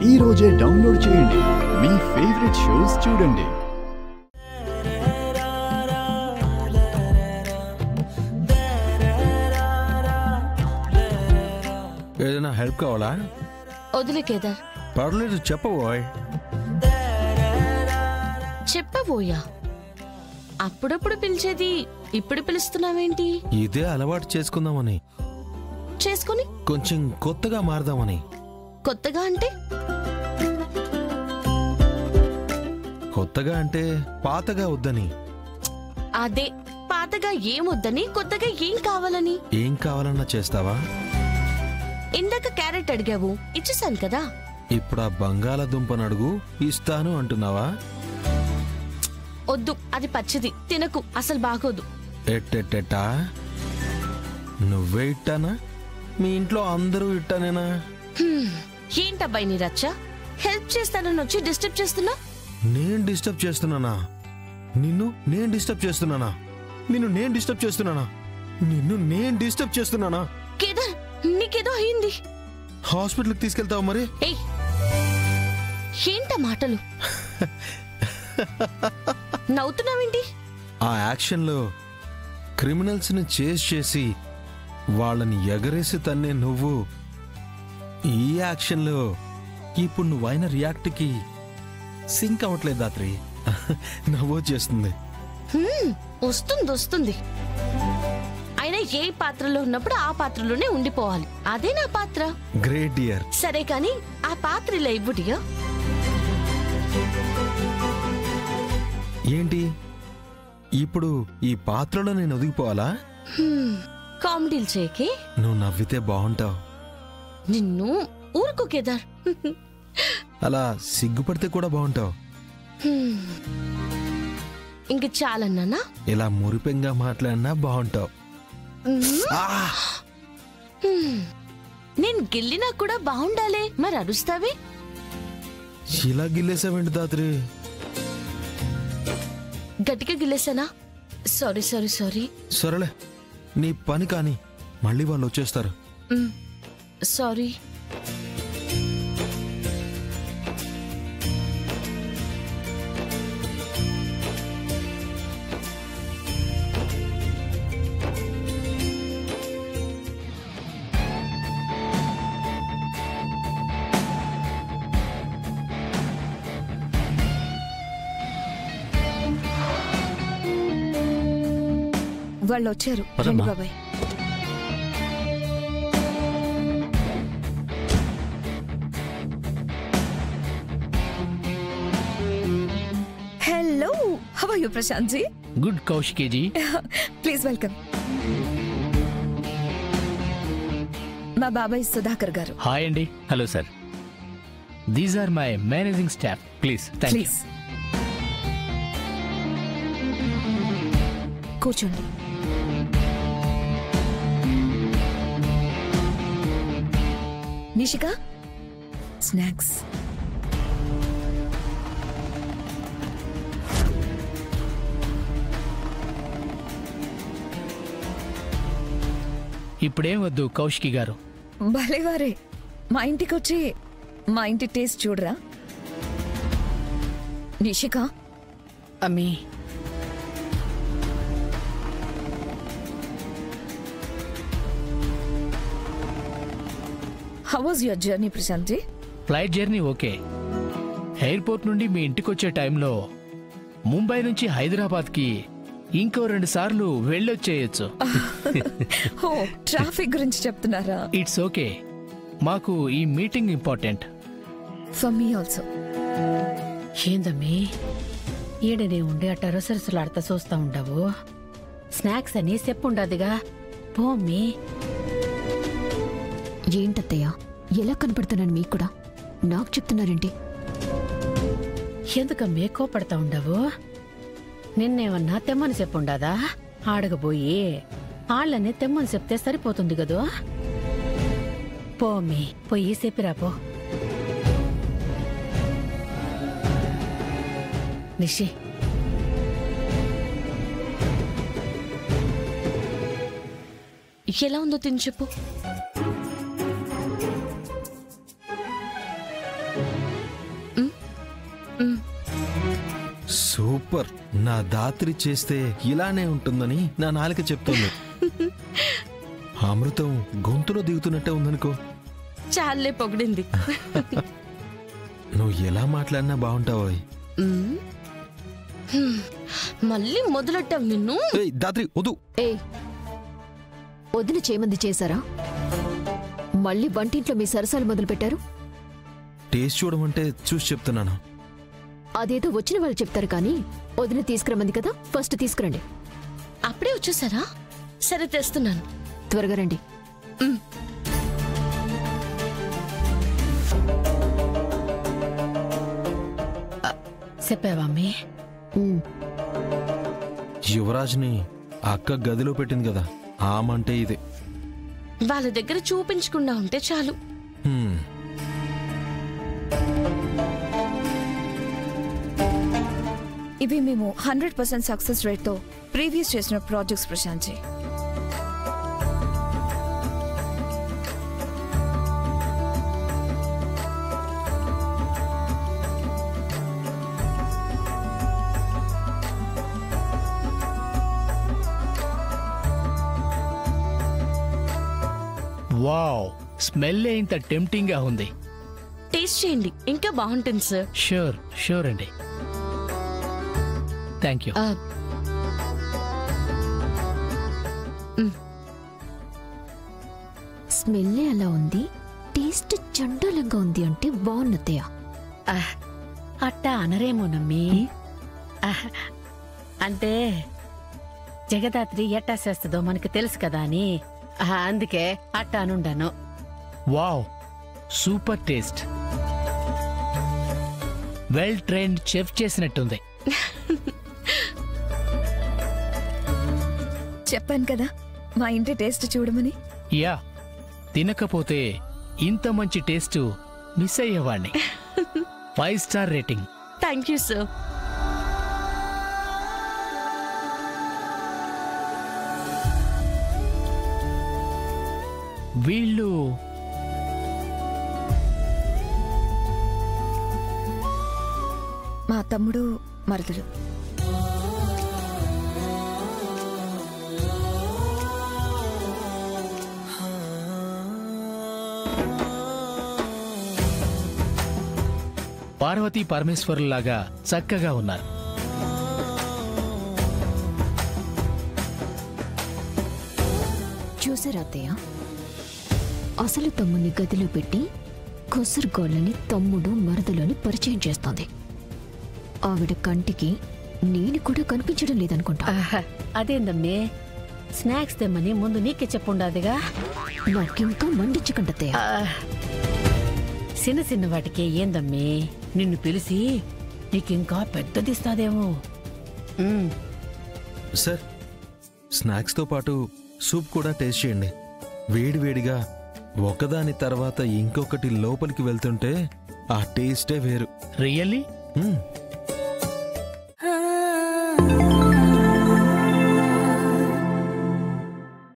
ఈ రోజే డౌన్లోడ్ చేయండి. మీ ఫేవరెట్ షోస్ చూడండి. ఏదైనా హెల్ప్ కావాలా? వదిలే కేదార్. పర్లేదు చెప్పబోయ్. చెప్పబోయా? అప్పుడప్పుడు పిలిచేది ఇప్పుడు పిలుస్తున్నావేంటి? ఇదే అలవాటు చేసుకుందామని. చేసుకుని కొంచెం కొత్తగా మారదామని. కొత్తగా అంటే? కొత్తగా అంటే పాతగా వద్దని. అదే పాతగా ఏమొద్దని, కొత్తగా ఏం కావాలని. ఏం కావాలన్నా చేస్తావా? ఇందాక క్యారెట్ అడిగావు, ఇచ్చేసాను కదా. ఇప్పుడు ఆ బంగాళదుంపను అడుగు, ఇస్తాను అంటున్నావా? వద్దు, అది పచ్చిది, తినకు, అసలు బాగోదు. ఎట్టెట్టెట్టా? నువ్వే ఇట్టానా? మీ ఇంట్లో అందరూ ఇట్టానేనా? ఏంటబ్బాయి నీ రచ్చ? హెల్ప్ చేస్తానని వచ్చి డిస్టర్బ్ చేస్తున్నా? నేను డిస్టర్బ్ చేస్తున్నానా? నిన్ను నేను డిస్టర్బ్ చేస్తున్నానా? నిన్ను నేను డిస్టర్బ్ చేస్తున్నానా? నిన్ను నేను డిస్టర్బ్ చేస్తున్నానా? కేదార్, నీకేదో అయింది. హాస్పిటల్కి తీసుకెళ్తావా మరి? ఏయ్, ఏంట మాటలు? నవ్వుతున్నావేంటి? ఆ యాక్షన్లో క్రిమినల్స్ ని చేజ్ చేసి వాళ్ళని ఎగరేసి తన్నే నువ్వు, ఈ యాక్షన్లో ఇప్పుడు నువ్వైన రియాక్ట్కి సింక్ అవ్వట్లేదు దాత్రి. నవ్వు చేస్తుంది. వస్తుంది వస్తుంది. అయినా ఏ పాత్రలో ఉన్నప్పుడు ఆ పాత్రలోనే ఉండిపోవాలి. అదే నా పాత్ర. Great dear. సరే కానీ ఆ పాత్ర ఇలా ఇవ్వు డియర్. ఏంటి ఇప్పుడు ఈ పాత్రలో నేను ఒదిగిపోవాలా? కామెడీలు చేయకే. నువ్వు నవ్వితే బాగుంటావు. నిన్ను ఊరుకో కేదార్. అలా సిగ్గుపడితే కూడా బాగుంటావు. ఇంక చాలన్నానా? ఇలా మురిపెంగా మాట్లాడినా బాగుంటావు. నేను గిల్లినా కూడా బాగుండాలే, మరి అరుస్తావే? ఇలా గిల్లేసావేంటి దాత్రి? గట్టిగా గిల్లేసానా? Sorry sorry sorry. సరేలే, నీ పని కాని, మళ్ళీ వాళ్ళు వచ్చేస్తారు. సారీ. వాళ్ళు వచ్చారు బాబాయ్. Hello, how are you Prashanth ji? Good Kaushiki ji. Please welcome. మా బాబాయ్ సుధాకర్ గారు. హాయ్ అండి. Hello sir. These are my managing staff. Please please కూర్చోండి. నిషిక, స్నాక్స్. ఇప్పుడేం వద్దు కౌశికి గారు. భలేవారే, మా ఇంటికి వచ్చి మా ఇంటి టేస్ట్ చూడరా? నిషిక. అమ్మీ, how was your journey Prashanth ji? Flight journey okay. Airport నుండి మీ ఇంటికి వచ్చే టైంలో ముంబై నుంచి హైదరాబాద్కి ఇంకో 2 సార్లు వెళ్ళొచ్చేయచ్చు. ఓ, ట్రాఫిక్ గురించి చెప్తున్నారా? ఇట్స్ ఓకే, మాకు ఈ meeting important. For me also. ఏందమ్మీ ఈడనే ఉండి అట్టారో సరసలాడతా చూస్తా ఉండవు? స్నాక్స్ అని చెప్పుండదుగా, పోమ్మీ. ఏంటత్తయ్య, ఎలా కనపడుతున్నాను మీకు కూడా? నాకు చెప్తున్నారేంటి? ఎందుకమ్మీ కోపడతా ఉండవు? నిన్నేమన్నా తెమ్మని చెప్పుండదా? ఆడగబోయి ఆళ్ళని తెమ్మని చెప్తే సరిపోతుంది గదో. పోమ్మీ, పోయి చెప్పిరాపో. నిషి, ఎలా ఉందో తిని చెప్పు. సూపర్. నా దాత్రి చేస్తే ఇలానే ఉంటుందని నా నాలుక చెప్తుంది. అమృతం గొంతులో దిగుతున్నట్టే ఉందనుకో. చాలే పొగిడింది. నువ్వు ఎలా మాట్లాడినా బాగుంటావు. మళ్ళీ మొదలెట్టావు నిన్ను. దాత్రి వద్దు. వదిన చేయమంది చేశారా? మళ్ళీ వంటింట్లో మీ సరసాలు మొదలు పెట్టారు. టేస్ట్ చూడమంటే చూసి చెప్తున్నాను. అదేదో వచ్చిన వాళ్ళు చెప్తారు కానీ వదిన తీసుకురమంది కదా, ఫస్ట్ తీసుకురండి. అప్పుడే వచ్చేసారా? సరే తెస్తున్నాను. త్వరగా రండి. చెప్పావమ్మి? యువరాజ్ని అక్క గదిలో పెట్టింది కదా, ఆమంటే ఇదే. వాళ్ళ దగ్గర చూపించకుండా ఉంటే చాలు. ఇవి మేము 100% సక్సెస్ రేట్తో ప్రీవియస్ చేసిన ప్రాజెక్ట్స్ ప్రశాంత్. వావ్, స్మెల్ ఇంత టెంప్టింగ్ గా ఉంది. టేస్ట్ చేయండి, ఇంకా బాగుంటుంది సార్. షూర్ షూర్ అండి. Thank you. స్మెల్లే అలా ఉంది, టేస్ట్ చండాలంగా ఉంది అంటే బాగున్నదయ్యా. అట్టా అనరేమోనమ్మి. అంటే జగదాత్రి ఎట్టా చేస్తుందో మనకు తెలుసు కదా అని అందుకే అట్టా అనుండాను. Wow, super taste. Well trained chef చేసినట్టుంది. చెప్పాను కదా మా ఇంటి టేస్ట్ చూడమని. యా, తినకపోతే ఇంత మంచి టేస్ట్ మిస్ అయ్యేవాణ్ణి. 5 star rating. Thank you sir. వీళ్ళు మా తమ్ముడు మరదలు. పార్వతీ పరమేశ్వరులాగా చక్కగా ఉన్నారు. చూసారా అత్తయ్య, అసలు తమ్ముని గదిలో పెట్టి కొసరుగోళ్ళని తమ్ముడు మరదలని పరిచయం చేస్తోంది. ఆవిడ కంటికి నేను కూడా కనిపించడం లేదనుకుంటా. అదేందమ్మే, స్నాక్స్ తెమ్మని ముందు నీకే చెప్పుండాదిగా. నాకింకా మండించకండి. చిన్న చిన్న వాటికే ఏందమ్మే, నిన్ను పిలిచి నీకింకా పెద్దదిస్తాదేమో. సార్, స్నాక్స్తో పాటు సూప్ కూడా టేస్ట్ చేయండి. వేడివేడిగా ఒకదాని తర్వాత ఇంకొకటి లోపలికి వెళ్తుంటే ఆ టేస్టే వేరు. రియల్లీ?